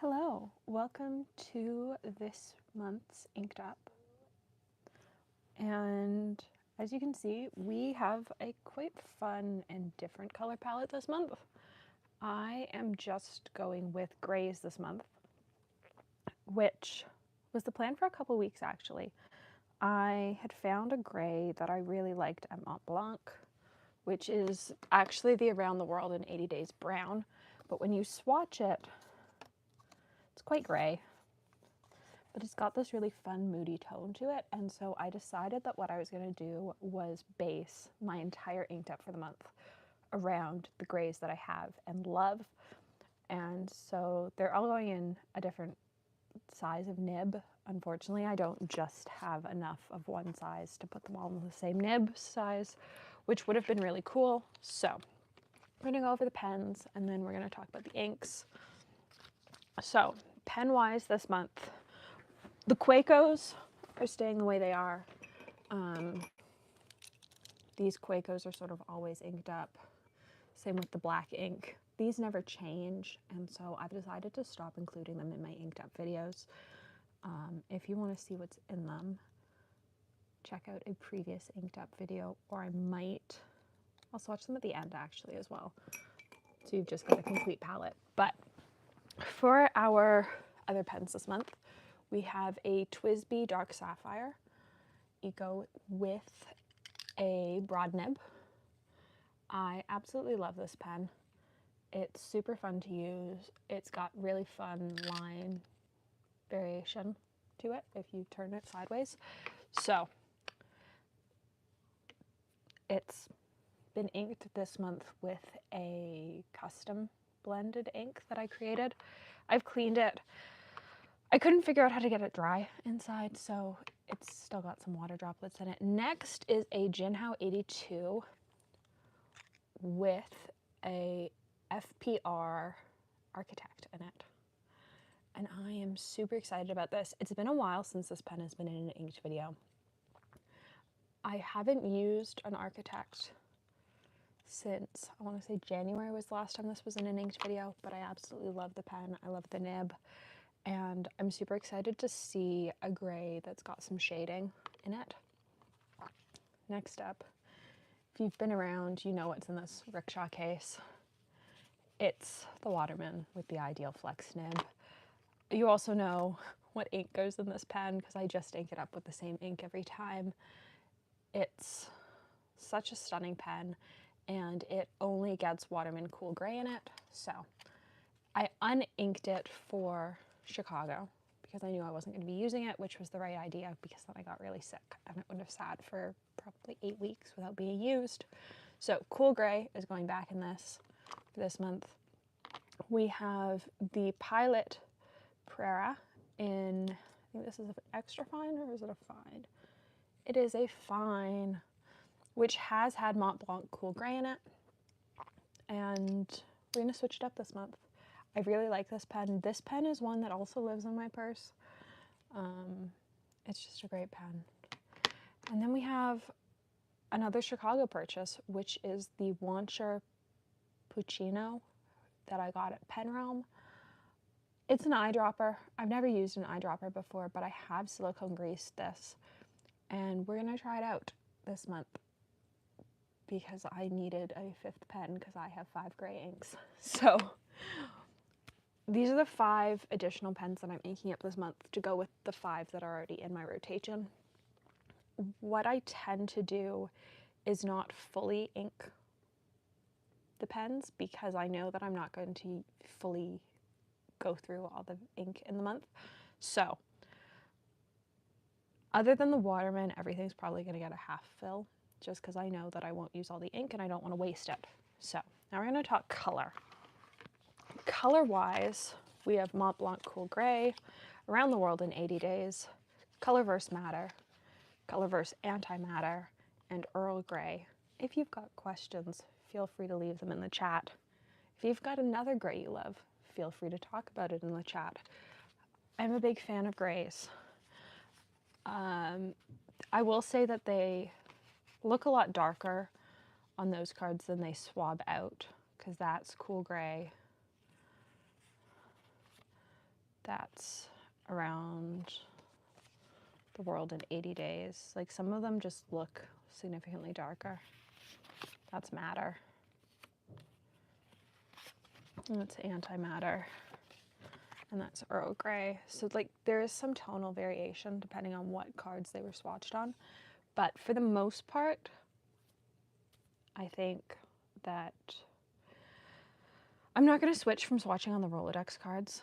Hello, welcome to this month's Inked Up. And as you can see, we have a quite fun and different color palette this month. I am just going with grays this month, which was the plan for a couple weeks actually. I had found a gray that I really liked at Montblanc, which is actually the Around the World in 80 Days brown, but when you swatch it, it's quite gray, but it's got this really fun moody tone to it. And so I decided that what I was going to do was base my entire Inked Up for the month around the grays that I have and love. And so they're all going in a different size of nib. Unfortunately, I don't just have enough of one size to put them all in the same nib size, which would have been really cool. So we're going to go over the pens and then we're going to talk about the inks. So pen-wise this month, the Kawecos are staying the way they are. These Kawecos are sort of always inked up. Same with the black ink. These never change, and so I've decided to stop including them in my inked up videos. If you want to see what's in them, check out a previous inked up video, or I'll swatch them at the end actually as well. So you've just got a complete palette. But for our other pens this month, we have a TWSBI Dark Sapphire Eco with a broad nib. I absolutely love this pen. It's super fun to use. It's got really fun line variation to it if you turn it sideways. So it's been inked this month with a custom blended ink that I created. I've cleaned it. I couldn't figure out how to get it dry inside, so it's still got some water droplets in it. Next is a JinHao 82 with a FPR Architect in it. And I am super excited about this. It's been a while since this pen has been in an inked video. I haven't used an Architect since, I want to say January was the last time this was in an inked video, but I absolutely love the pen. I love the nib. And I'm super excited to see a gray that's got some shading in it. Next up, if you've been around, you know what's in this rickshaw case. It's the Waterman with the Ideal Flex Nib. You also know what ink goes in this pen because I just ink it up with the same ink every time. It's such a stunning pen, and it only gets Waterman Cool Gray in it. So I uninked it for Chicago because I knew I wasn't going to be using it, which was the right idea because then I got really sick and it would have sat for probably 8 weeks without being used. So Cool Gray is going back in this for this month. We have the Pilot Prera in, I think this is an extra fine, or is it a fine? It is a fine, which has had Montblanc Cool Gray in it. And we're going to switch it up this month. I really like this pen. This pen is one that also lives in my purse. It's just a great pen. And then we have another Chicago purchase, which is the Wancher Puccino that I got at Pen Realm. It's an eyedropper. I've never used an eyedropper before, but I have silicone greased this. And we're going to try it out this month because I needed a 5th pen because I have 5 gray inks. So these are the 5 additional pens that I'm inking up this month to go with the 5 that are already in my rotation. What I tend to do is not fully ink the pens because I know that I'm not going to fully go through all the ink in the month. So other than the Waterman, everything's probably going to get a half fill just because I know that I won't use all the ink and I don't want to waste it. So now we're going to talk color. Color-wise, we have Montblanc Cool Gray, Around the World in 80 Days, Colorverse Matter, Colorverse Antimatter, and Earl Grey. If you've got questions, feel free to leave them in the chat. If you've got another gray you love, feel free to talk about it in the chat. I'm a big fan of grays. I will say that they look a lot darker on those cards than they swab out, because that's Cool Gray, That's around the world in 80 days. Like some of them just look significantly darker. That's madder. And that's antimatter. And that's Earl Grey. So like there is some tonal variation depending on what cards they were swatched on. But for the most part, I think that I'm not going to switch from swatching on the Rolodex cards,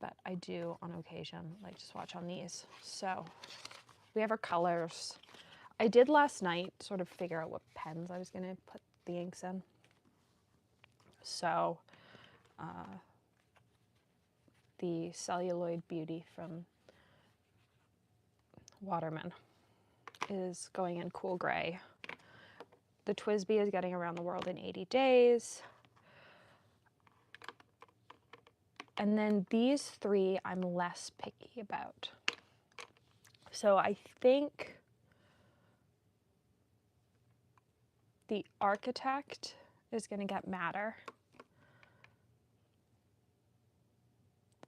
but I do on occasion like to swatch on these. So we have our colors. I did last night sort of figure out what pens I was going to put the inks in. So the Celluloid Beauty from Waterman is going in cool gray. The TWSBI is getting Around the World in 80 Days. And then these three I'm less picky about. So I think the Architect is going to get Madder.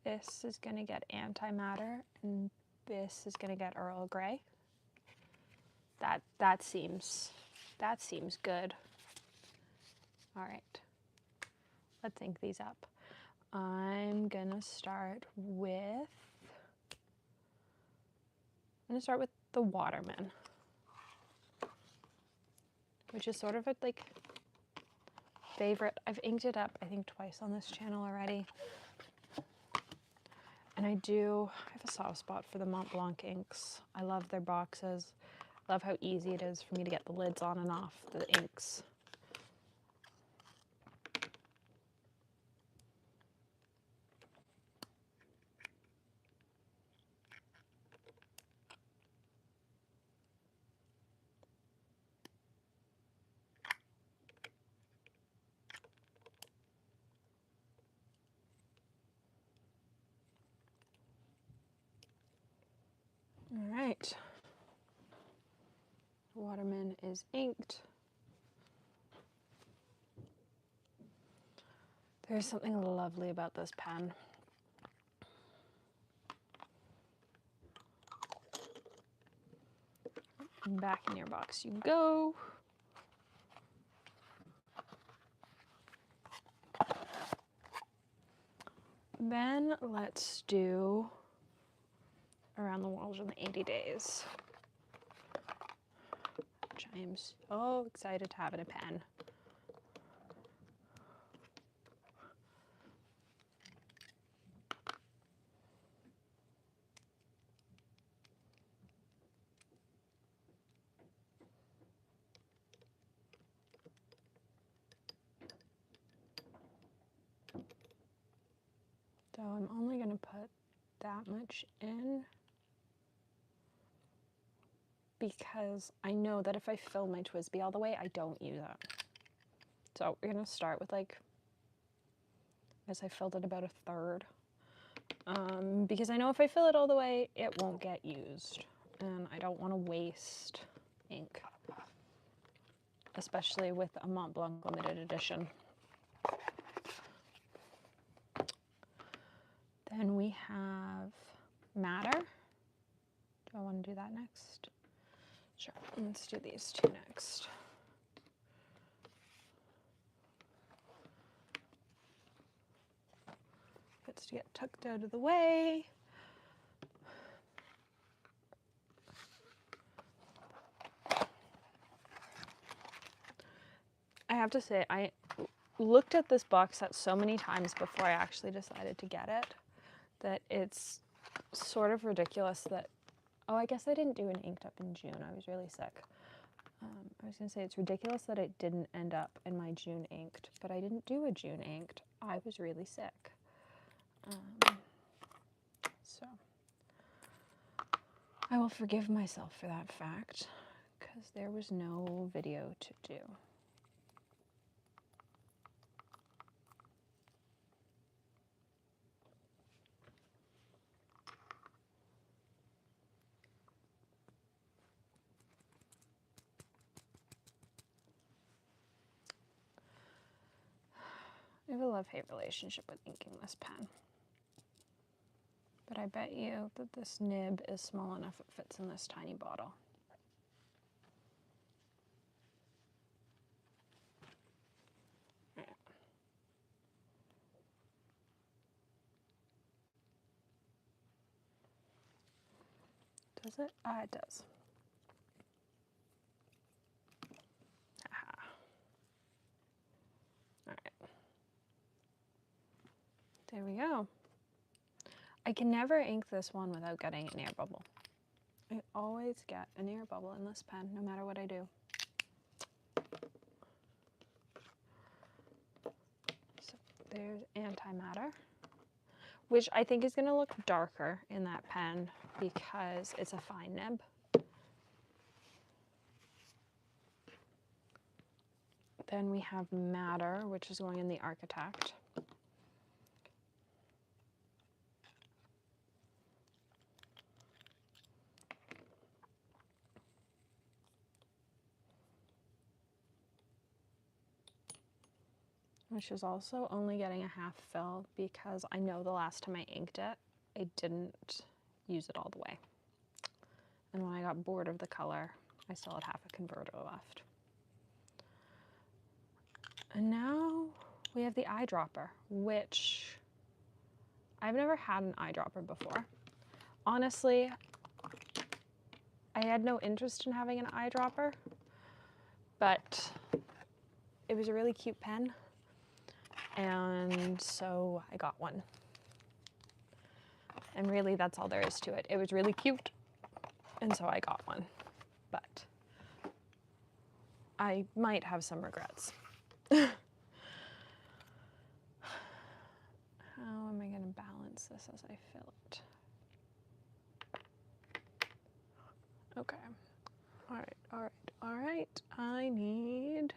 This is going to get Antimatter, and this is going to get Earl Grey. That seems good. All right, let's ink these up. I'm gonna start with the Waterman, which is sort of a like favorite. I've inked it up I think twice on this channel already. And I have a soft spot for the Montblanc inks. I love their boxes. Love how easy it is for me to get the lids on and off the inks. All right. Waterman is inked. There's something lovely about this pen. And back in your box you go. Then let's do Around the World in 80 Days, which I am so excited to have in a pen. So I'm only going to put that much in because I know that if I fill my TWSBI all the way, I don't use it. So we're going to start with like, I guess I filled it about a third. Because I know if I fill it all the way, it won't get used. And I don't want to waste ink, especially with a Montblanc limited edition. Then we have Madder. Do I want to do that next? Sure, let's do these two next. Gets to get tucked out of the way. I have to say, I looked at this box set so many times before I actually decided to get it that it's sort of ridiculous that, oh, I guess I didn't do an inked up in June. I was really sick. I was going to say it's ridiculous that it didn't end up in my June inked, but I didn't do a June inked. I was really sick. So I will forgive myself for that fact because there was no video to do. I have a love-hate relationship with inking this pen. but I bet you that this nib is small enough it fits in this tiny bottle. Does it? Ah, it does. Aha. All right. There we go. I can never ink this one without getting an air bubble. I always get an air bubble in this pen, no matter what I do. So there's antimatter, which I think is going to look darker in that pen because it's a fine nib. Then we have matter, which is going in the Architect. Which is also only getting a half fill because I know the last time I inked it, I didn't use it all the way. And when I got bored of the color, I still had half a converter left. And now we have the eyedropper, which I've never had an eyedropper before. Honestly, I had no interest in having an eyedropper, but it was a really cute pen, and so I got one. And really, that's all there is to it. It was really cute, and so I got one. But I might have some regrets. How am I going to balance this as I fill it? Okay. All right, all right, all right. I need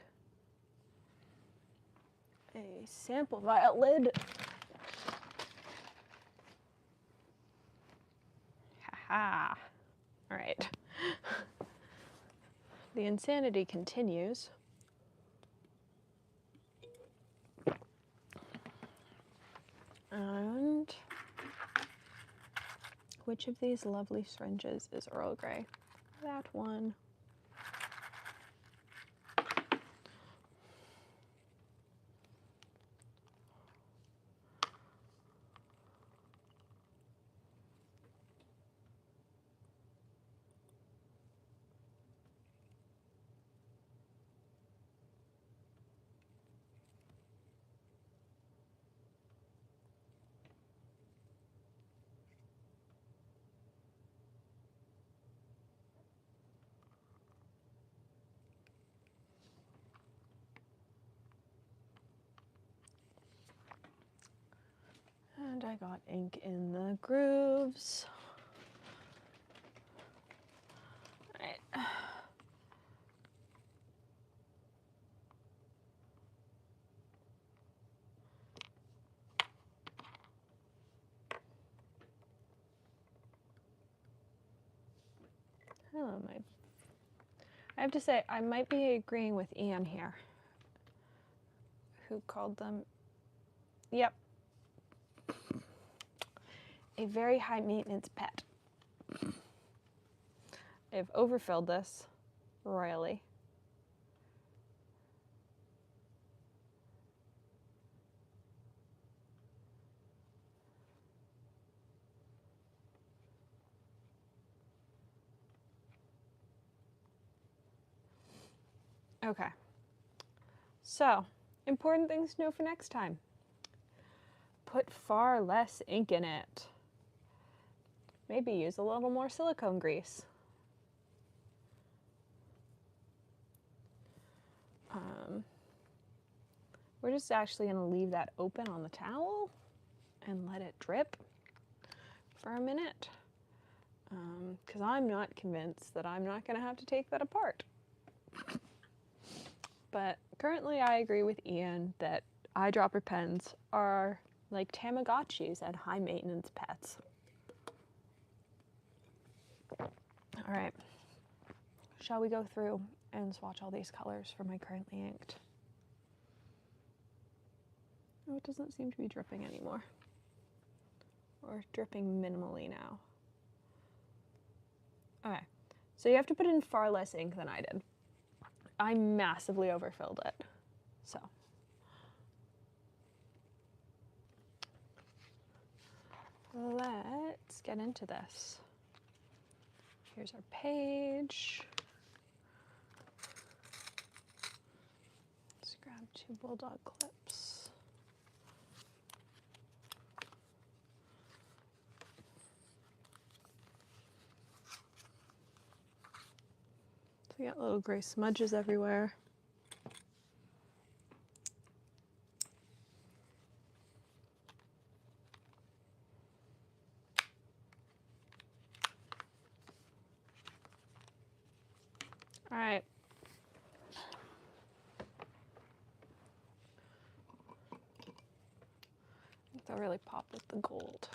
a sample vial lid. Haha. All right. The insanity continues. And which of these lovely syringes is Earl Grey? That one. And I got ink in the grooves. All right. Oh, I have to say, I might be agreeing with Ian here, who called them, yep, a very high maintenance pet. I've overfilled this royally. Okay, so important things to know for next time. Put far less ink in it. Maybe use a little more silicone grease. We're just actually going to leave that open on the towel and let it drip for a minute, because I'm not convinced that I'm not going to have to take that apart. But currently I agree with Ian that eyedropper pens are like Tamagotchis and high maintenance pets. All right, shall we go through and swatch all these colors for my currently inked? Oh, it doesn't seem to be dripping anymore. or dripping minimally now. Okay, so you have to put in far less ink than I did. I massively overfilled it, so. Let's get into this. Here's our page. Let's grab 2 bulldog clips. So we got little gray smudges everywhere. All right. I think they'll really pop with the gold.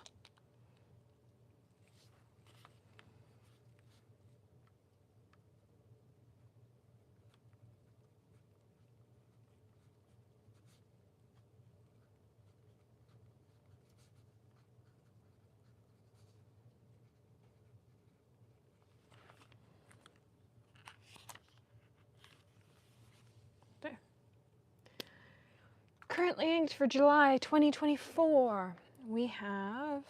Currently inked for July 2024. We have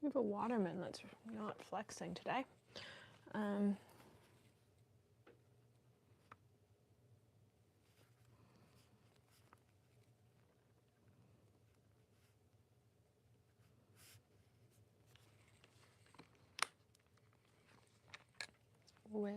we have a Waterman that's not flexing today. With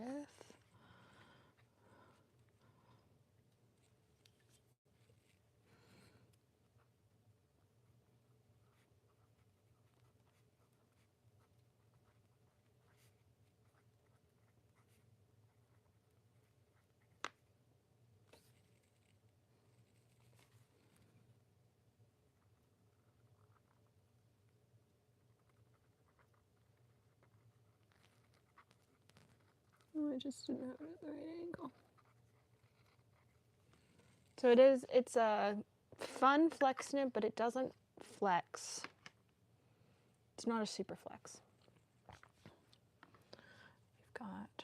I just didn't have it at the right angle. So it's a fun flex nib, but it doesn't flex. It's not a super flex. We've got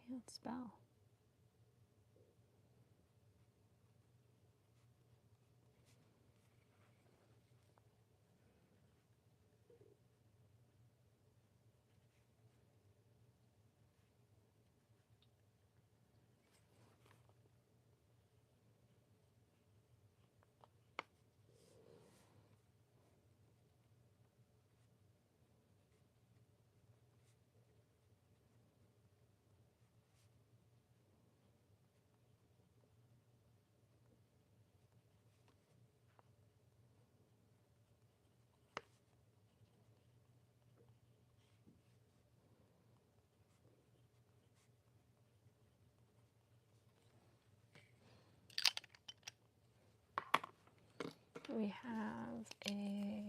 can't spell. We have a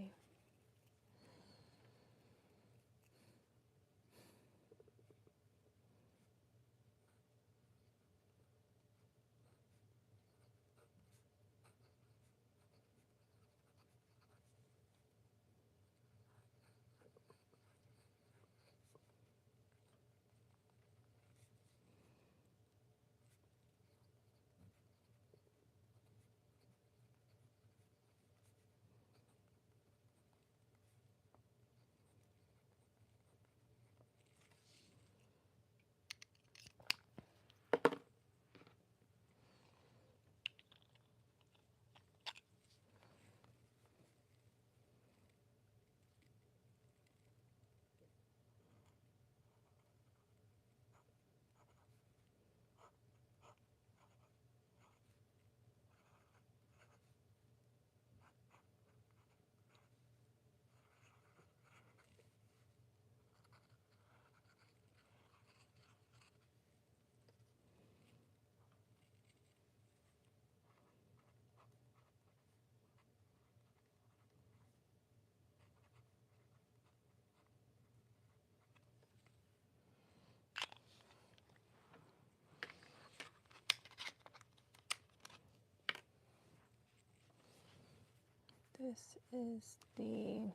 This is the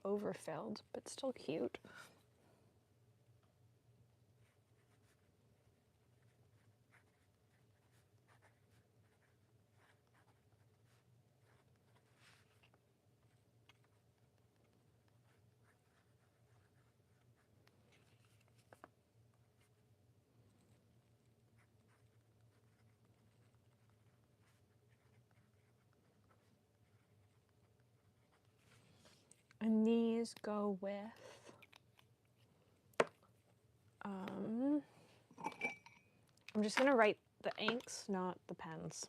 overfilled, but still cute. And these go with, I'm just gonna write the inks, not the pens.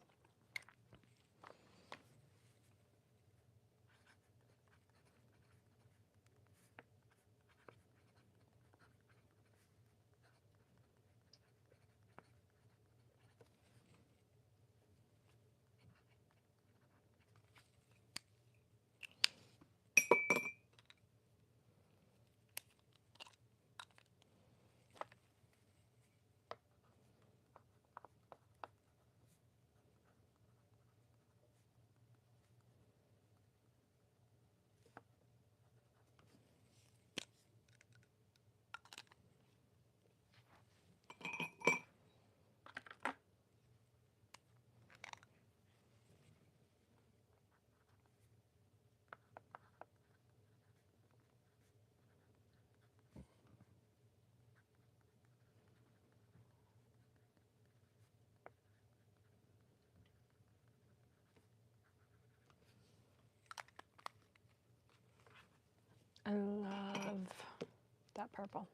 I love that purple.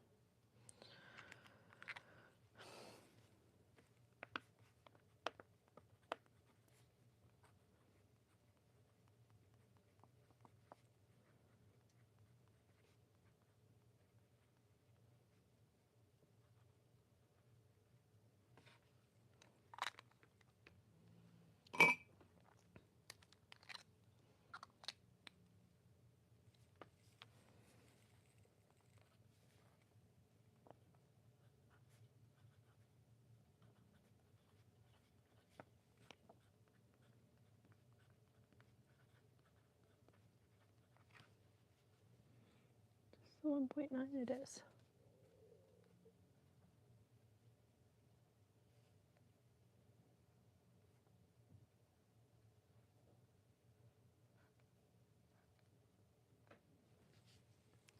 So 1.9 it is.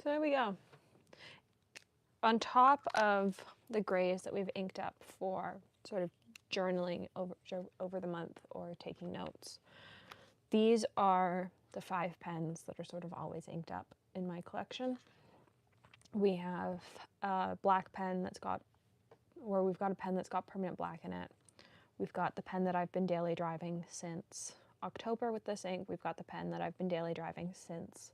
So there we go. On top of the grays that we've inked up for sort of journaling over the month or taking notes, these are the 5 pens that are sort of always inked up in my collection. We have a black pen that's got, or we've got a pen that's got permanent black in it. We've got the pen that I've been daily driving since October with this ink. We've got the pen that I've been daily driving since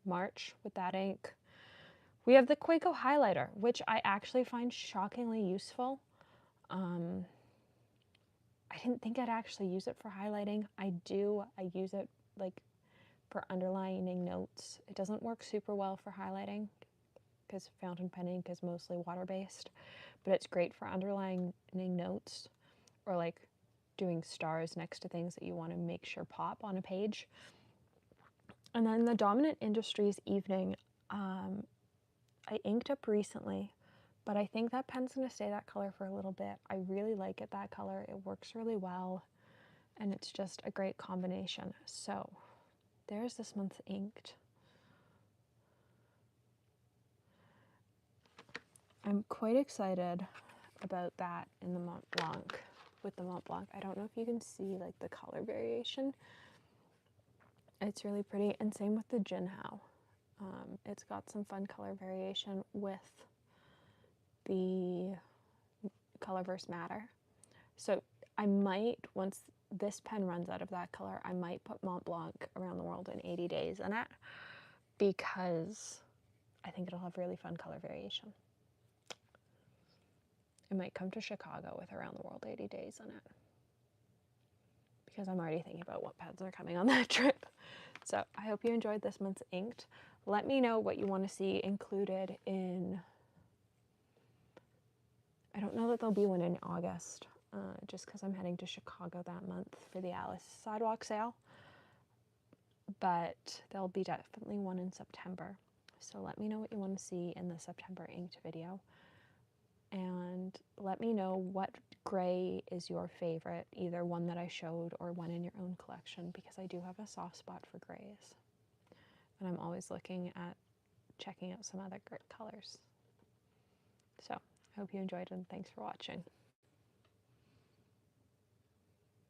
March with that ink. We have the Kaweco highlighter, which I actually find shockingly useful. I didn't think I'd actually use it for highlighting. I do. I use it like for underlining notes. It doesn't work super well for highlighting because fountain pen ink is mostly water-based, but it's great for underlining notes or like doing stars next to things that you want to make sure pop on a page. And then the Dominant Industries Evening, I inked up recently, but I think that pen's going to stay that color for a little bit. I really like it, that color. It works really well, and it's just a great combination. So there's this month's inked. I'm quite excited about that in the Montblanc, with the Montblanc. I don't know if you can see like the color variation. It's really pretty, and same with the JinHao. It's got some fun color variation with the Colorverse Matter. So I might, once this pen runs out of that color, I might put Montblanc Around the World in 80 Days in it, because I think it'll have really fun color variation. I might come to Chicago with Around the World 80 Days in it, because I'm already thinking about what pens are coming on that trip. So I hope you enjoyed this month's inked. Let me know what you want to see included in, I don't know that there'll be one in August. just because I'm heading to Chicago that month for the Alice Sidewalk sale. But there'll be definitely one in September. So let me know what you want to see in the September inked video. And let me know what gray is your favorite, either one that I showed or one in your own collection, because I do have a soft spot for grays. And I'm always looking at checking out some other great colors. So I hope you enjoyed, and thanks for watching.